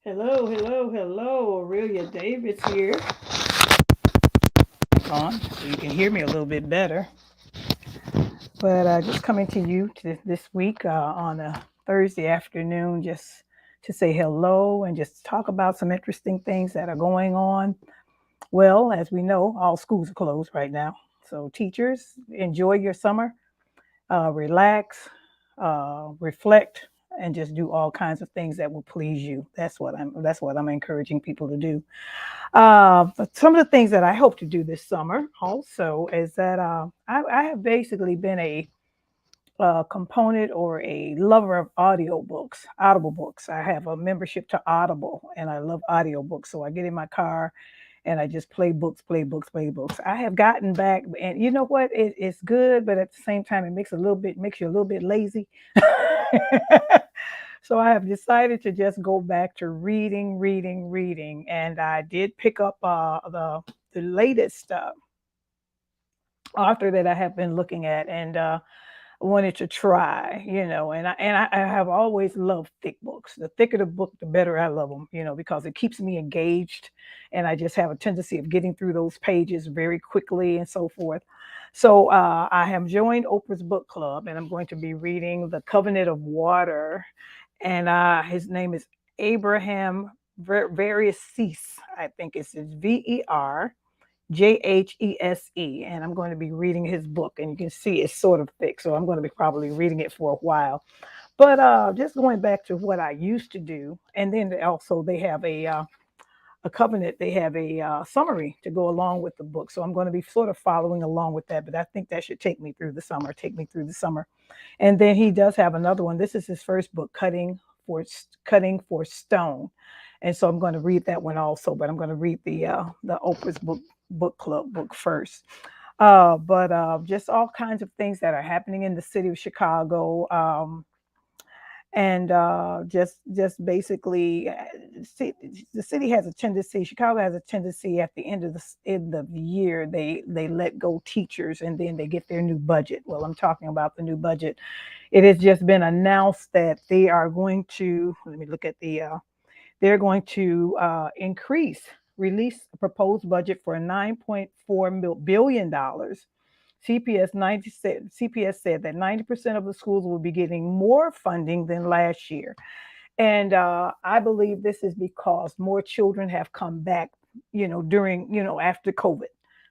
Hello, hello, hello. Aurelia Davis here. On so you can hear me a little bit better. But just coming to you this week on a Thursday afternoon, just to say hello and just talk about some interesting things that are going on. Well, as we know, all schools are closed right now. So teachers, enjoy your summer, relax, reflect, and just do all kinds of things that will please you. That's what I'm encouraging people to do. But some of the things that I hope to do this summer also is that I have basically been a component or a lover of audiobooks, Audible books. I have a membership to Audible and I love audiobooks. So I get in my car and I just play books, play books, play books. I have gotten back, and you know what? It's good, but at the same time, it makes you a little bit lazy. So I have decided to just go back to reading, reading, reading, and I did pick up the latest author that I have been looking at, and wanted to try, and I have always loved thick books. The thicker the book, the better I love them, because it keeps me engaged, and I just have a tendency of getting through those pages very quickly and so forth. So I have joined Oprah's book club, and I'm going to be reading The Covenant of Water, and his name is Abraham Verghese. I think it's Verjhese, and I'm going to be reading his book. And you can see it's sort of thick, so I'm going to be probably reading it for a while. But just going back to what I used to do, and then also they have a covenant. They have a summary to go along with the book, so I'm going to be sort of following along with that. But I think that should take me through the summer. Take me through the summer, and then he does have another one. This is his first book, for Cutting for Stone, and so I'm going to read that one also. But I'm going to read the Oprah's book club book first. But just all kinds of things that are happening in the city of Chicago. And just basically, see, the city has a tendency. Chicago has a tendency at the end of the year, they let go teachers, and then they get their new budget. Well, I'm talking about the new budget. It has just been announced that they are going to. Let me look at they're going to release a proposed budget for $9.4 billion. CPS said that 90% of the schools will be getting more funding than last year. And I believe this is because more children have come back, after COVID.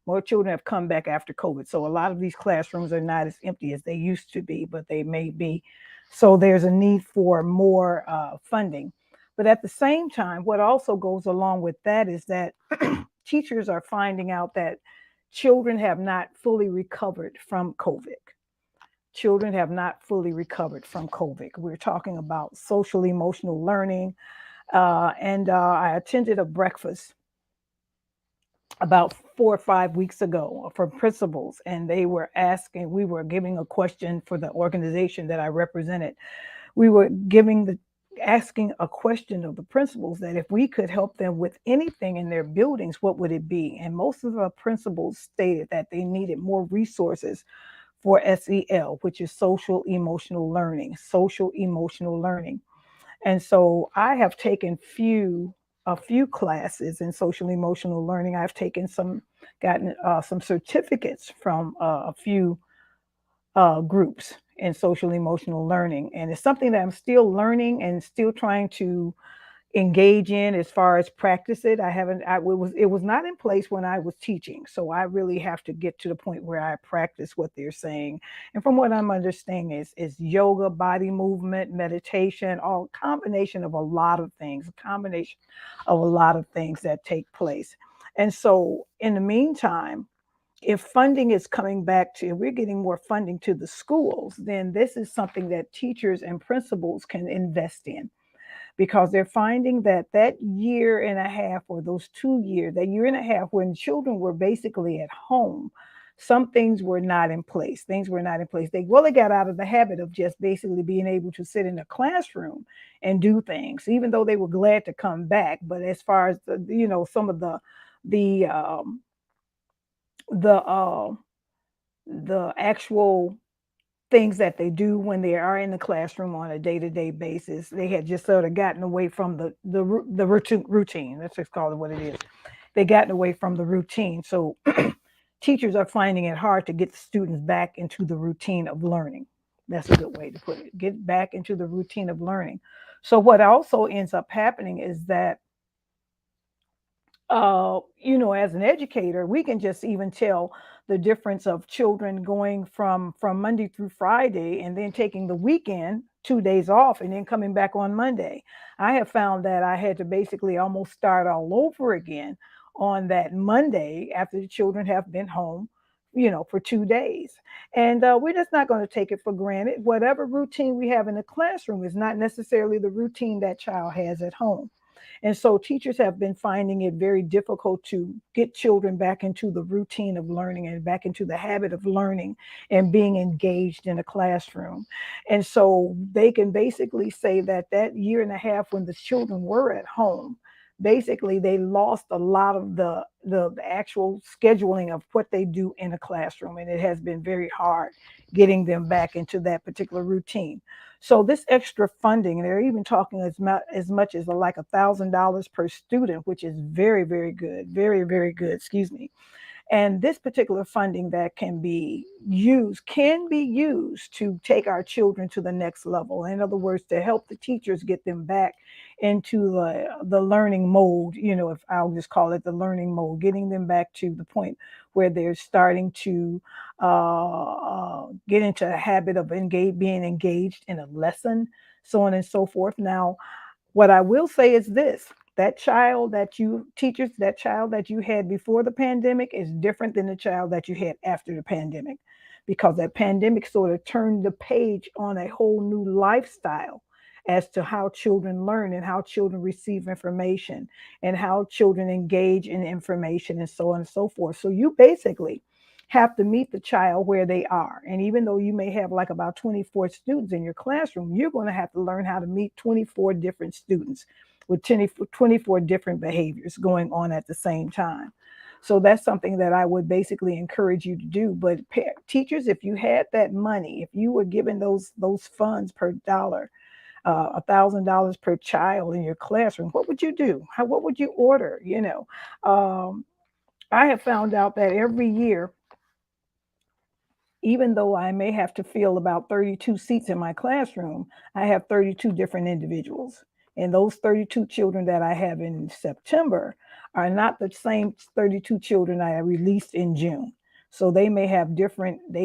More children have come back after COVID. So a lot of these classrooms are not as empty as they used to be, but they may be. So there's a need for more funding. But at the same time, what also goes along with that is that teachers are finding out that children have not fully recovered from COVID. Children have not fully recovered from COVID. We're talking about social emotional learning. And I attended a breakfast about 4 or 5 weeks ago for principals, and we were giving a question for the organization that I represented. We were asking a question of the principals that if we could help them with anything in their buildings, what would it be? And most of the principals stated that they needed more resources for SEL, which is social emotional learning. And so I have taken a few classes in social emotional learning. I've gotten some certificates from a few groups in social emotional learning, and it's something that I'm still learning and still trying to engage in as far as practice it. I haven't. It was not in place when I was teaching, so I really have to get to the point where I practice what they're saying. And from what I'm understanding is yoga, body movement, meditation, all combination of a lot of things, a combination of a lot of things that take place. And so in the meantime, if funding is coming back to, if we're getting more funding to the schools, then this is something that teachers and principals can invest in, because they're finding that that year and a half, or those 2 years, that year and a half when children were basically at home, some things were not in place. Things were not in place. They got out of the habit of just basically being able to sit in a classroom and do things, even though they were glad to come back. But as far as some of the the uh, the actual things that they do when they are in the classroom on a day-to-day basis. They had just sort of gotten away from the routine. Let's just call it what it is. They gotten away from the routine. So teachers are finding it hard to get the students back into the routine of learning. That's a good way to put it. Get back into the routine of learning. So what also ends up happening is that as an educator, we can just even tell the difference of children going from Monday through Friday and then taking the weekend, 2 days off, and then coming back on Monday. I have found that I had to basically almost start all over again on that Monday after the children have been home, for 2 days. And we're just not going to take it for granted. Whatever routine we have in the classroom is not necessarily the routine that child has at home. And so teachers have been finding it very difficult to get children back into the routine of learning and back into the habit of learning and being engaged in a classroom. And so they can basically say that that year and a half when the children were at home, basically they lost a lot of the actual scheduling of what they do in a classroom, and it has been very hard getting them back into that particular routine. So this extra funding, and they're even talking as much as like $1,000 per student, which is very, very good, very, very good. Excuse me. And this particular funding that can be used to take our children to the next level. In other words, to help the teachers get them back into the learning mode, if I'll just call it the learning mode, getting them back to the point where they're starting to get into a habit of being engaged in a lesson, so on and so forth. Now, what I will say is this: that child that you had before the pandemic is different than the child that you had after the pandemic, because that pandemic sort of turned the page on a whole new lifestyle as to how children learn and how children receive information and how children engage in information and so on and so forth. So you basically have to meet the child where they are. And even though you may have like about 24 students in your classroom, you're going to have to learn how to meet 24 different students with 24 different behaviors going on at the same time. So that's something that I would basically encourage you to do. But teachers, if you had that money, if you were given those funds per dollar, $1,000 per child in your classroom, what would you do? What would you order? I have found out that every year, even though I may have to fill about 32 seats in my classroom, I have 32 different individuals. And those 32 children that I have in September are not the same 32 children I released in June. So they may have different needs,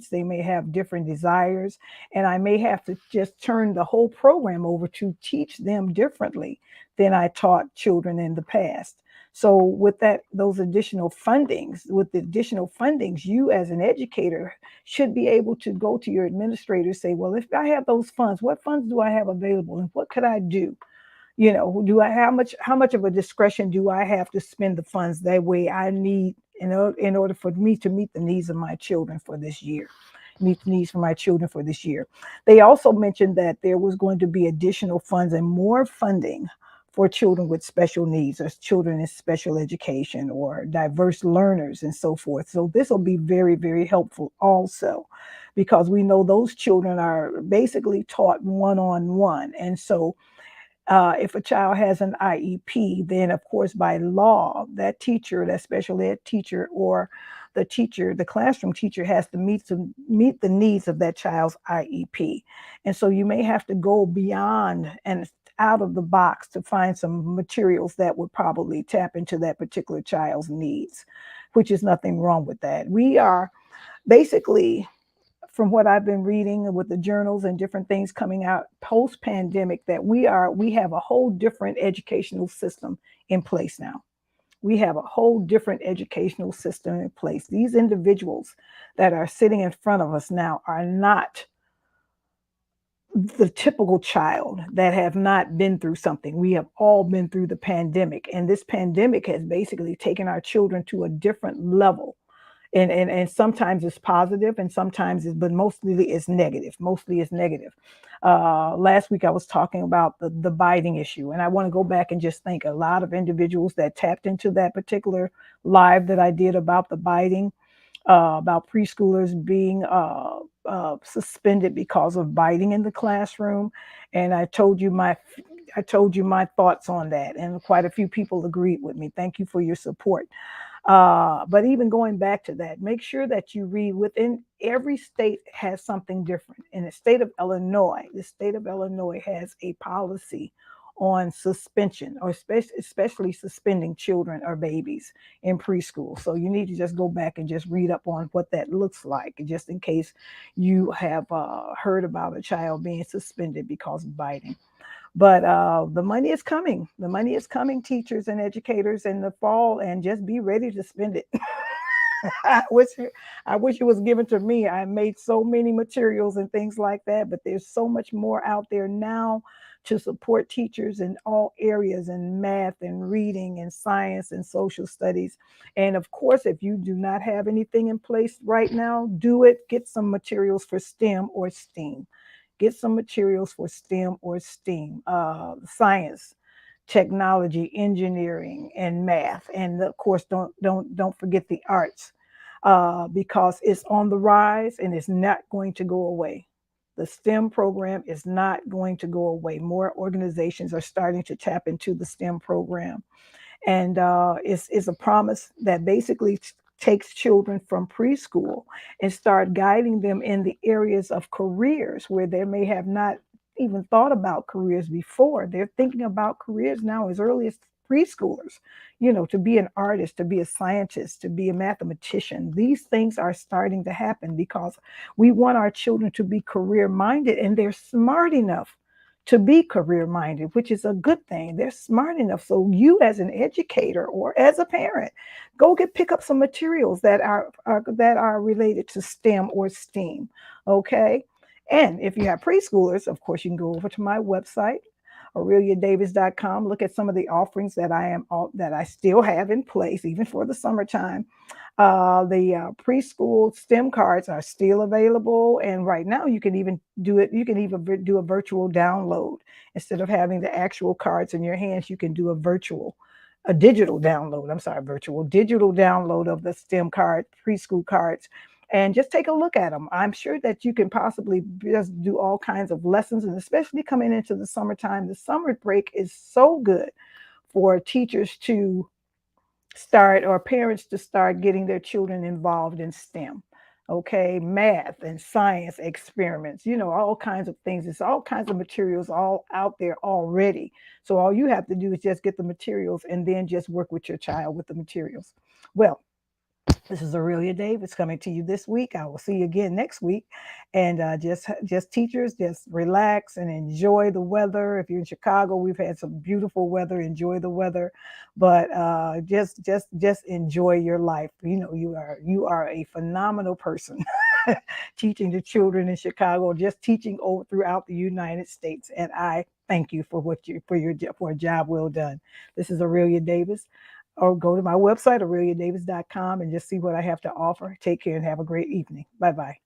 they may have different desires, and I may have to just turn the whole program over to teach them differently than I taught children in the past. So with the additional fundings, you as an educator should be able to go to your administrator, say, well, if I have those funds, what funds do I have available and what could I do? Do I how much of a discretion do I have to spend the funds that way I need in order for me to meet the needs of my children for this year? Meet the needs for my children for this year. They also mentioned that there was going to be additional funds and more funding for children with special needs or children in special education or diverse learners and so forth. So this will be very, very helpful also, because we know those children are basically taught one-on-one. And so if a child has an IEP, then of course by law, that teacher, that special ed teacher, or the classroom teacher has to meet the needs of that child's IEP. And so you may have to go beyond and out of the box to find some materials that would probably tap into that particular child's needs, which is nothing wrong with that. We are basically, from what I've been reading with the journals and different things coming out post pandemic, that we have a whole different educational system in place now. We have a whole different educational system in place. These individuals that are sitting in front of us now are not the typical child that have not been through something. We have all been through the pandemic, and this pandemic has basically taken our children to a different level. And sometimes it's positive and sometimes but mostly it's negative. Mostly it's negative. Last week I was talking about the biting issue, and I want to go back and just thank a lot of individuals that tapped into that particular live that I did about the biting. about preschoolers being suspended because of biting in the classroom, and I told you my thoughts on that, and quite a few people agreed with me. Thank you for your support. But even going back to that, make sure that you read within every state has something different. In the state of Illinois has a policy on suspension, or especially suspending children or babies in preschool. So you need to just go back and just read up on what that looks like, just in case you have heard about a child being suspended because of biting. But the money is coming. The money is coming, teachers and educators, in the fall, and just be ready to spend it. I wish I wish it was given to me. I made so many materials and things like that, but there's so much more out there now to support teachers in all areas, in math and reading and science and social studies. And of course, if you do not have anything in place right now, do it. Get some materials for STEM or STEAM. Get some materials for STEM or STEAM, science, technology, engineering, and math. And of course, don't forget the arts, because it's on the rise and it's not going to go away. The STEM program is not going to go away. More organizations are starting to tap into the STEM program, and it's a promise that basically takes children from preschool and start guiding them in the areas of careers where they may have not even thought about careers before. They're thinking about careers now as early as preschoolers, to be an artist, to be a scientist, to be a mathematician. These things are starting to happen because we want our children to be career minded, and they're smart enough to be career minded, which is a good thing. They're smart enough. So you, as an educator or as a parent, go pick up some materials that are related to STEM or STEAM. Okay. And if you have preschoolers, of course, you can go over to my website, aureliadavis.com. Look at some of the offerings that I still have in place, even for the summertime. The preschool STEM cards are still available, and right now you can even do it. You can even do a virtual download instead of having the actual cards in your hands. You can do a digital download. I'm sorry, virtual digital download of the STEM card, preschool cards, and just take a look at them. I'm sure that you can possibly just do all kinds of lessons, and especially coming into the summertime, the summer break is so good for teachers to start, or parents to start getting their children involved in STEM. Okay, math and science experiments, all kinds of things. It's all kinds of materials all out there already. So all you have to do is just get the materials and then just work with your child with the materials. Well, this is Aurelia Davis coming to you this week. I will see you again next week. And just teachers, just relax and enjoy the weather. If you're in Chicago, we've had some beautiful weather. Enjoy the weather, but just enjoy your life. You are a phenomenal person. Teaching the children in Chicago, just teaching over throughout the United States. And I thank you for a job well done. This is Aurelia Davis. Or go to my website, aureliadavis.com, and just see what I have to offer. Take care and have a great evening. Bye bye.